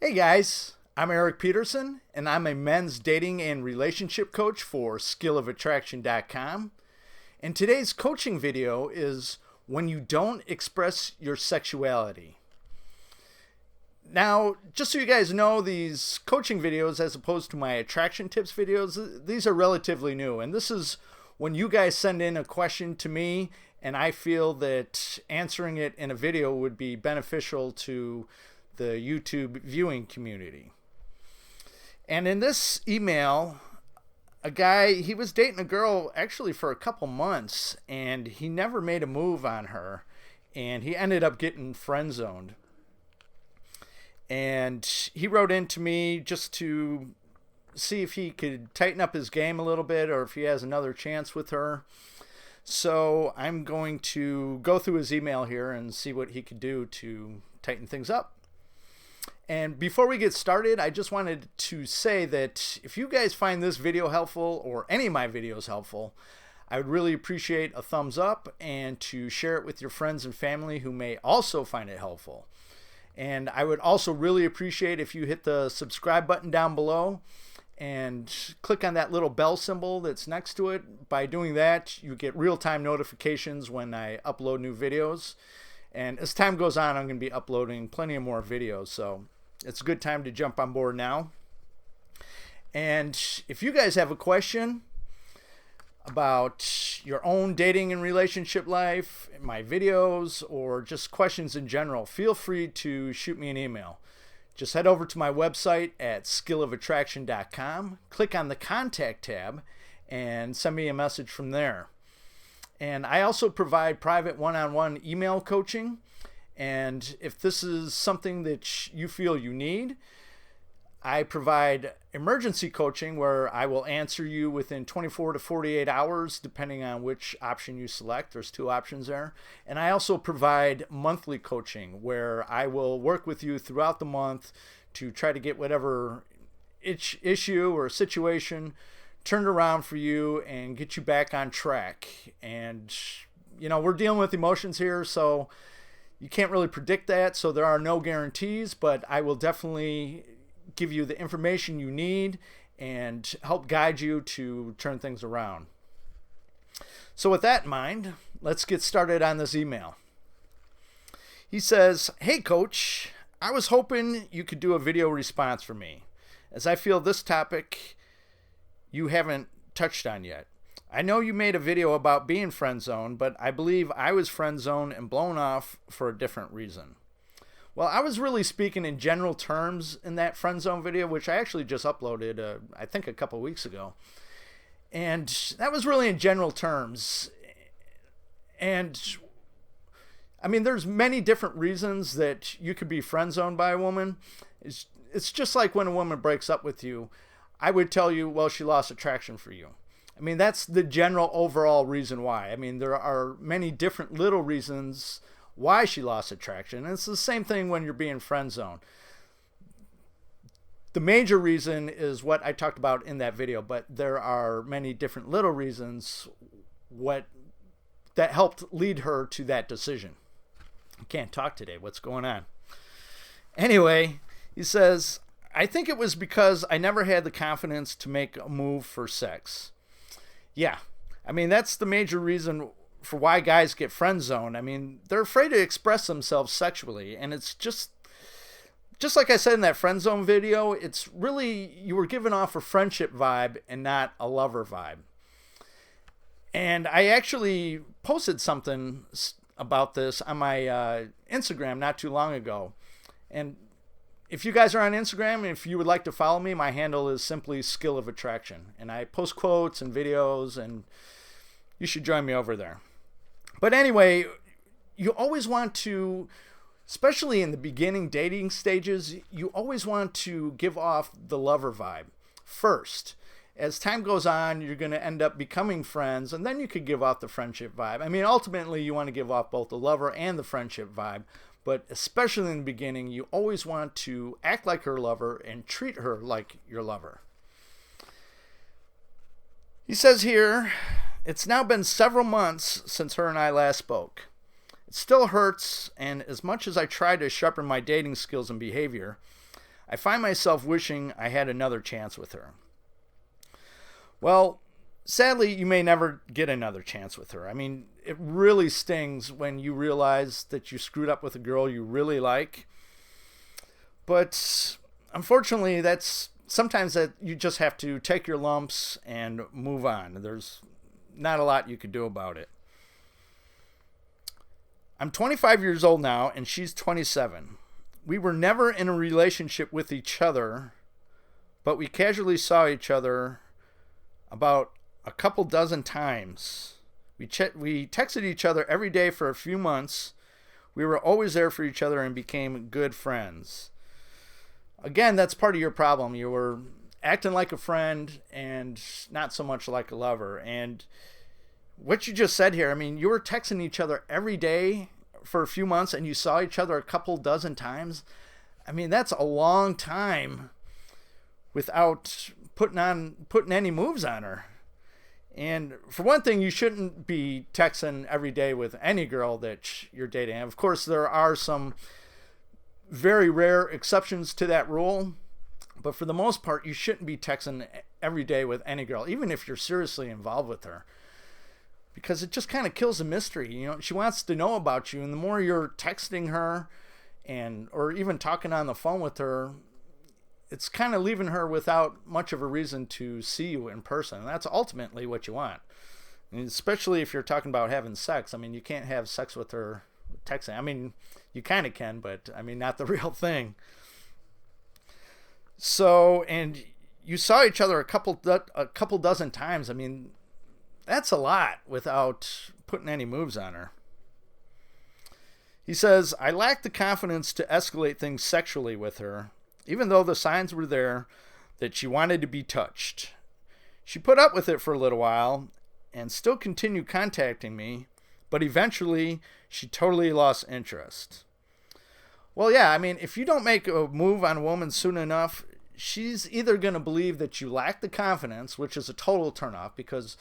Hey guys, I'm Erik Peterson, and I'm a men's dating and relationship coach for skillofattraction.com. And today's coaching video is when you don't express your sexuality. Now, just so you guys know, these coaching videos, as opposed to my attraction tips videos, these are relatively new. And this is when you guys send in a question to me, and I feel that answering it in a video would be beneficial to the YouTube viewing community. And in this email, a guy, he was dating a girl actually for a couple months, and he never made a move on her, and he ended up getting friend zoned. And he wrote in to me just to see if he could tighten up his game a little bit, or if he has another chance with her. So I'm going to go through his email here and see what he could do to tighten things up. And before we get started, I just wanted to say that if you guys find this video helpful, or any of my videos helpful, I would really appreciate a thumbs up and to share it with your friends and family who may also find it helpful. And I would also really appreciate if you hit the subscribe button down below and click on that little bell symbol that's next to it. By doing that, you get real-time notifications when I upload new videos. And as time goes on, I'm going to be uploading plenty of more videos, so it's a good time to jump on board now. And if you guys have a question about your own dating and relationship life, my videos, or just questions in general, feel free to shoot me an email. Just head over to my website at skillofattraction.com, click on the contact tab, and send me a message from there. And I also provide private one-on-one email coaching. And if this is something that you feel you need, I provide emergency coaching where I will answer you within 24 to 48 hours, depending on which option you select. There's two options there. And I also provide monthly coaching where I will work with you throughout the month to try to get whatever issue or situation turned around for you and get you back on track. And you know, we're dealing with emotions here, so you can't really predict that, so there are no guarantees, but I will definitely give you the information you need and help guide you to turn things around. So with that in mind, let's get started on this email. He says, "Hey coach, I was hoping you could do a video response for me, as I feel this topic you haven't touched on yet. I know you made a video about being friend zoned, but I believe I was friend zoned and blown off for a different reason." Well, I was really speaking in general terms in that friend zone video, which I actually just uploaded, I think a couple weeks ago. And that was really in general terms. And I mean, there's many different reasons that you could be friend zoned by a woman. It's just like when a woman breaks up with you, I would tell you, well, she lost attraction for you. I mean, that's the general overall reason why. I mean, there are many different little reasons why she lost attraction. And it's the same thing when you're being friend zoned. The major reason is what I talked about in that video, but there are many different little reasons that helped lead her to that decision. I can't talk today. What's going on? Anyway, he says, "I think it was because I never had the confidence to make a move for sex." Yeah, I mean, that's the major reason for why guys get friend zoned. I mean, they're afraid to express themselves sexually. And it's just like I said in that friend zone video, it's really, you were giving off a friendship vibe and not a lover vibe. And I actually posted something about this on my Instagram not too long ago. And if you guys are on Instagram, if you would like to follow me, my handle is simply Skill of Attraction. And I post quotes and videos, and you should join me over there. But anyway, you always want to, especially in the beginning dating stages, you always want to give off the lover vibe first. As time goes on, you're going to end up becoming friends, and then you could give off the friendship vibe. I mean, ultimately, you want to give off both the lover and the friendship vibe. But especially in the beginning, you always want to act like her lover and treat her like your lover. He says here, "It's now been several months since her and I last spoke. It still hurts, and as much as I try to sharpen my dating skills and behavior, I find myself wishing I had another chance with her. Well, sadly, you may never get another chance with her. I mean, it really stings when you realize that you screwed up with a girl you really like. But unfortunately, that's sometimes that you just have to take your lumps and move on. There's not a lot you could do about it. I'm 25 years old now, and she's 27. We were never in a relationship with each other, but we casually saw each other about a couple dozen times. We texted each other every day for a few months. We were always there for each other and became good friends. Again, that's part of your problem. You were acting like a friend and not so much like a lover. And what you just said here, I mean, you were texting each other every day for a few months and you saw each other a couple dozen times. I mean, that's a long time without putting any moves on her. And for one thing, you shouldn't be texting every day with any girl that you're dating. And of course, there are some very rare exceptions to that rule, but for the most part, you shouldn't be texting every day with any girl, even if you're seriously involved with her, because it just kind of kills the mystery. You know, she wants to know about you, and the more you're texting her or even talking on the phone with her, it's kind of leaving her without much of a reason to see you in person. And that's ultimately what you want. And especially if you're talking about having sex. I mean, you can't have sex with her texting. I mean, you kind of can, but I mean, not the real thing. So, and you saw each other a couple dozen times. I mean, that's a lot without putting any moves on her. He says, I lacked the confidence to escalate things sexually with her, even though the signs were there that she wanted to be touched. She put up with it for a little while and still continued contacting me, but eventually she totally lost interest. Well, yeah, I mean, if you don't make a move on a woman soon enough, she's either going to believe that you lack the confidence, which is a total turnoff because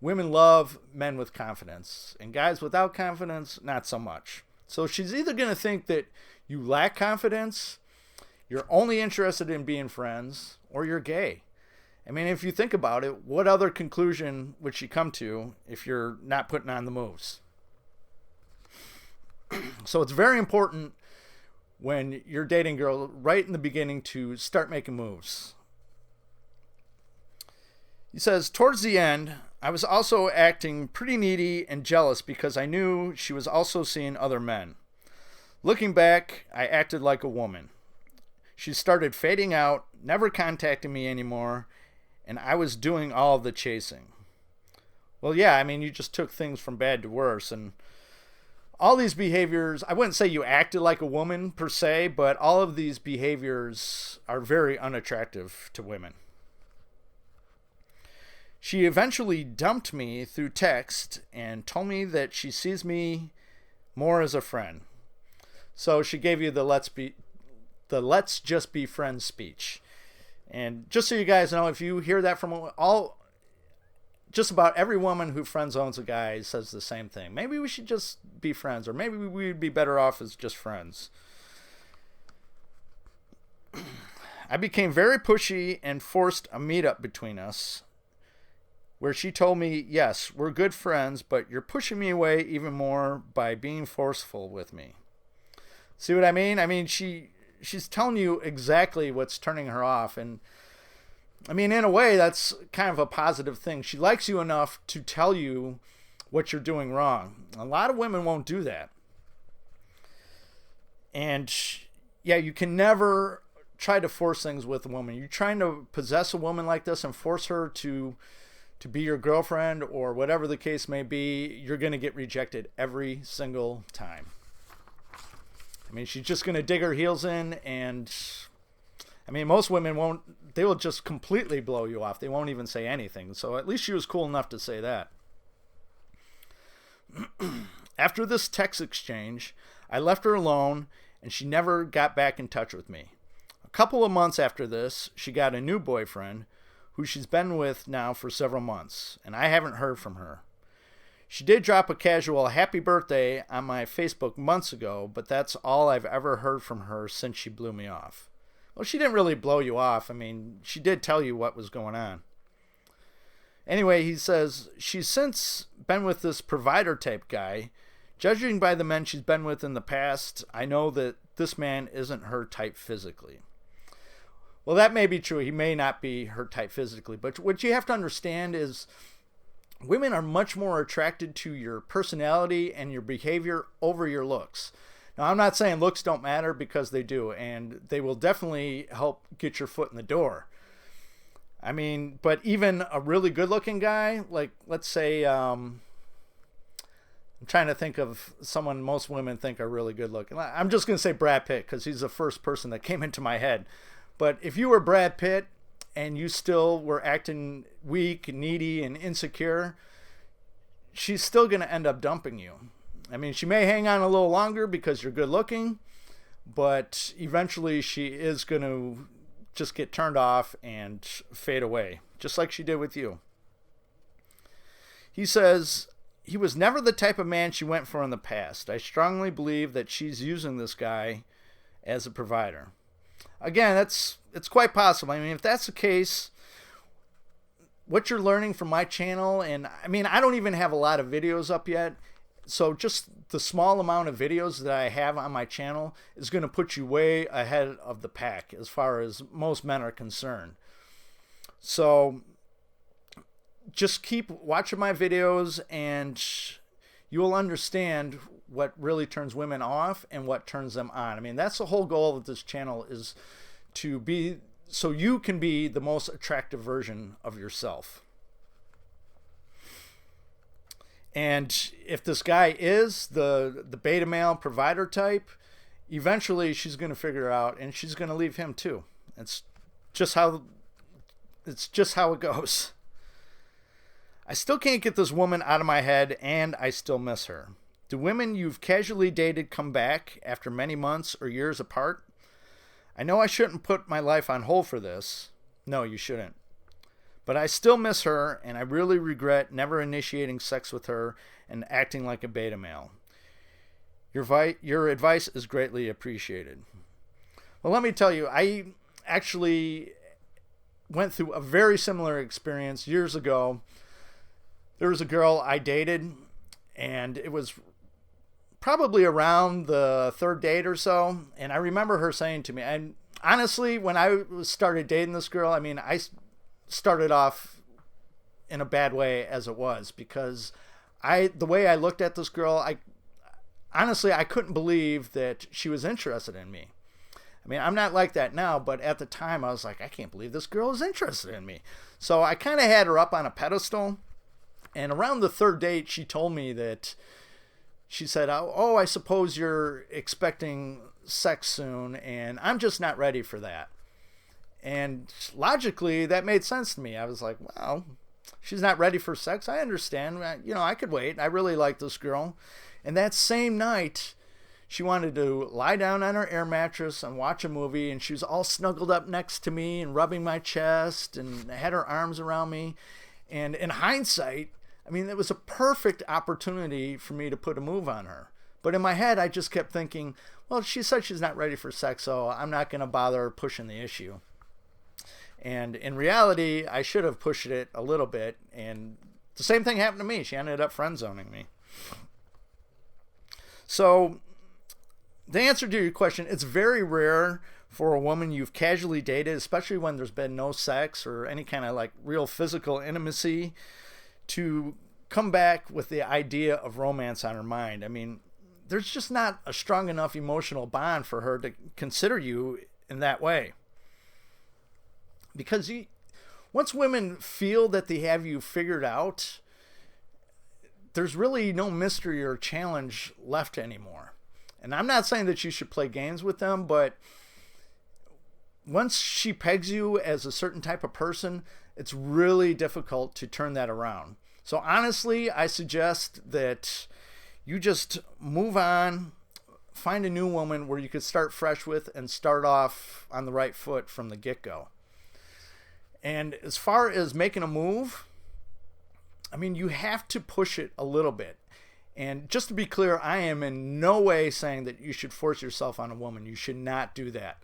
women love men with confidence, and guys without confidence, not so much. So she's either going to think that you lack confidence, you're only interested in being friends, or you're gay. I mean, if you think about it, what other conclusion would she come to if you're not putting on the moves? So it's very important when you're dating a girl right in the beginning to start making moves. He says, towards the end, I was also acting pretty needy and jealous because I knew she was also seeing other men. Looking back, I acted like a woman. She started fading out, never contacting me anymore, and I was doing all the chasing. Well, yeah, I mean, you just took things from bad to worse, and all these behaviors, I wouldn't say you acted like a woman per se, but all of these behaviors are very unattractive to women. She eventually dumped me through text and told me that she sees me more as a friend. So she gave you the let's just be friends speech. And just so you guys know, if you hear that from just about every woman who friend zones a guy says the same thing. Maybe we should just be friends, or maybe we'd be better off as just friends. I became very pushy and forced a meetup between us, where she told me, yes, we're good friends, but you're pushing me away even more by being forceful with me. See what I mean? I mean, she's telling you exactly what's turning her off. And I mean, in a way, that's kind of a positive thing. She likes you enough to tell you what you're doing wrong. A lot of women won't do that. And yeah, you can never try to force things with a woman. You're trying to possess a woman like this and force her to be your girlfriend or whatever the case may be, you're going to get rejected every single time. I mean, she's just going to dig her heels in, and I mean, most women won't, they will just completely blow you off. They won't even say anything. So at least she was cool enough to say that. After this text exchange, I left her alone, and she never got back in touch with me. A couple of months after this, she got a new boyfriend who she's been with now for several months, and I haven't heard from her. She did drop a casual happy birthday on my Facebook months ago, but that's all I've ever heard from her since she blew me off. Well, she didn't really blow you off. I mean, she did tell you what was going on. Anyway, he says, she's since been with this provider type guy. Judging by the men she's been with in the past, I know that this man isn't her type physically. Well, that may be true. He may not be her type physically. But what you have to understand is women are much more attracted to your personality and your behavior over your looks. Now, I'm not saying looks don't matter, because they do, and they will definitely help get your foot in the door. I mean, but even a really good-looking guy, like, let's say, I'm trying to think of someone most women think are really good-looking. I'm just going to say Brad Pitt, because he's the first person that came into my head. But if you were Brad Pitt and you still were acting weak, needy, and insecure, she's still going to end up dumping you. I mean, she may hang on a little longer because you're good looking, but eventually she is going to just get turned off and fade away, just like she did with you. He says, he was never the type of man she went for in the past. I strongly believe that she's using this guy as a provider. Again, it's quite possible. I mean, if that's the case, what you're learning from my channel, and I mean, I don't even have a lot of videos up yet, so just the small amount of videos that I have on my channel is going to put you way ahead of the pack as far as most men are concerned. So just keep watching my videos and you will understand what really turns women off and what turns them on. I mean, that's the whole goal of this channel, is to be so you can be the most attractive version of yourself. And if this guy is the beta male provider type, eventually she's going to figure it out and she's going to leave him too. It's just how it goes. I still can't get this woman out of my head, and I still miss her. Do women you've casually dated come back after many months or years apart? I know I shouldn't put my life on hold for this. No, you shouldn't. But I still miss her, and I really regret never initiating sex with her and acting like a beta male. Your advice is greatly appreciated. Well, let me tell you, I actually went through a very similar experience years ago. There was a girl I dated, and it was probably around the third date or so, and I remember her saying to me, and honestly, when I started dating this girl, I mean, I started off in a bad way as it was, because the way I looked at this girl, I couldn't believe that she was interested in me. I mean, I'm not like that now, but at the time I was like, I can't believe this girl is interested in me. So I kind of had her up on a pedestal, and around the third date, she told me that, she said, oh, I suppose you're expecting sex soon, and I'm just not ready for that. And logically, that made sense to me. I was like, well, she's not ready for sex. I understand. You know, I could wait. I really like this girl. And that same night, she wanted to lie down on her air mattress and watch a movie. And she was all snuggled up next to me and rubbing my chest and had her arms around me. And in hindsight, I mean, it was a perfect opportunity for me to put a move on her. But in my head, I just kept thinking, well, she said she's not ready for sex, so I'm not going to bother pushing the issue. And in reality, I should have pushed it a little bit. And the same thing happened to me. She ended up friend-zoning me. So the answer to your question, it's very rare for a woman you've casually dated, especially when there's been no sex or any kind of like real physical intimacy, to come back with the idea of romance on her mind. I mean, there's just not a strong enough emotional bond for her to consider you in that way. Because once women feel that they have you figured out, there's really no mystery or challenge left anymore. And I'm not saying that you should play games with them, but once she pegs you as a certain type of person, it's really difficult to turn that around. So honestly, I suggest that you just move on, find a new woman where you could start fresh with and start off on the right foot from the get-go. And as far as making a move, I mean, you have to push it a little bit. And just to be clear, I am in no way saying that you should force yourself on a woman. You should not do that.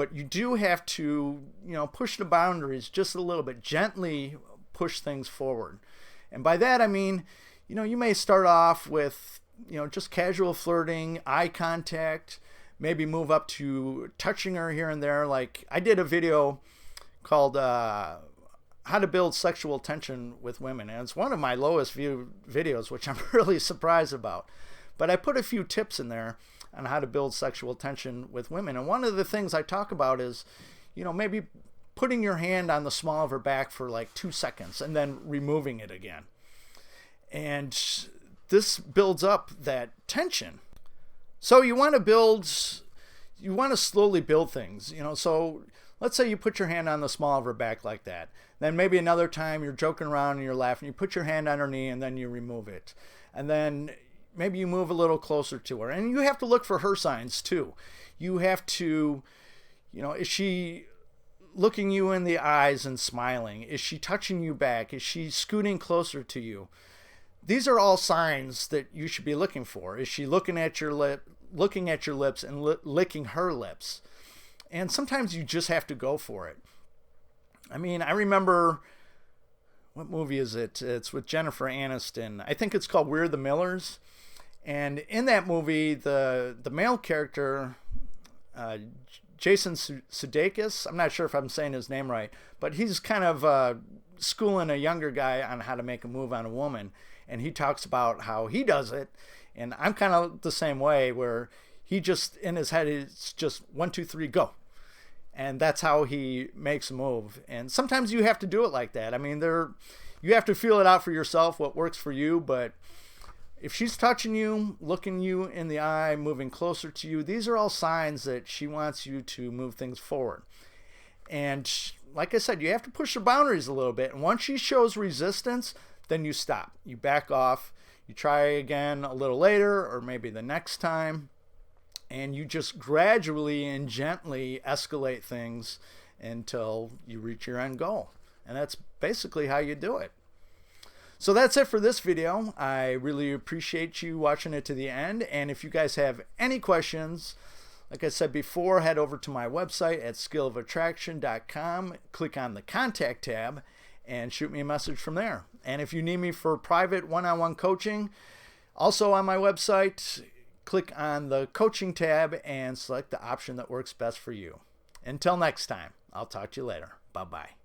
but you do have to, push the boundaries just a little bit, gently push things forward. And by that I mean, you may start off with, just casual flirting, eye contact, maybe move up to touching her here and there. Like I did a video called How to Build Sexual Tension with Women, and it's one of my lowest viewed videos, which I'm really surprised about. But I put a few tips in there on how to build sexual tension with women. And one of the things I talk about is, maybe putting your hand on the small of her back for like 2 seconds and then removing it again. And this builds up that tension. So you want to slowly build things, so let's say you put your hand on the small of her back like that. Then maybe another time you're joking around and you're laughing, you put your hand on her knee and then you remove it. And then maybe you move a little closer to her. And you have to look for her signs too. You have to, is she looking you in the eyes and smiling? Is she touching you back? Is she scooting closer to you? These are all signs that you should be looking for. Is she looking at your lips and licking her lips? And sometimes you just have to go for it. I mean, I remember, what movie is it? It's with Jennifer Aniston. I think it's called We're the Millers. And in that movie, the male character, Jason Sudeikis, I'm not sure if I'm saying his name right, but he's kind of schooling a younger guy on how to make a move on a woman. And he talks about how he does it. And I'm kind of the same way, where he just, in his head, it's just 1, 2, 3, go. And that's how he makes a move. And sometimes you have to do it like that. I mean, you have to feel it out for yourself, what works for you. But if she's touching you, looking you in the eye, moving closer to you, these are all signs that she wants you to move things forward. And like I said, you have to push the boundaries a little bit. And once she shows resistance, then you stop. You back off. You try again a little later, or maybe the next time. And you just gradually and gently escalate things until you reach your end goal. And that's basically how you do it. So that's it for this video. I really appreciate you watching it to the end. And if you guys have any questions, like I said before, head over to my website at skillofattraction.com, click on the contact tab, and shoot me a message from there. And if you need me for private one-on-one coaching, also on my website, click on the coaching tab and select the option that works best for you. Until next time, I'll talk to you later. Bye-bye.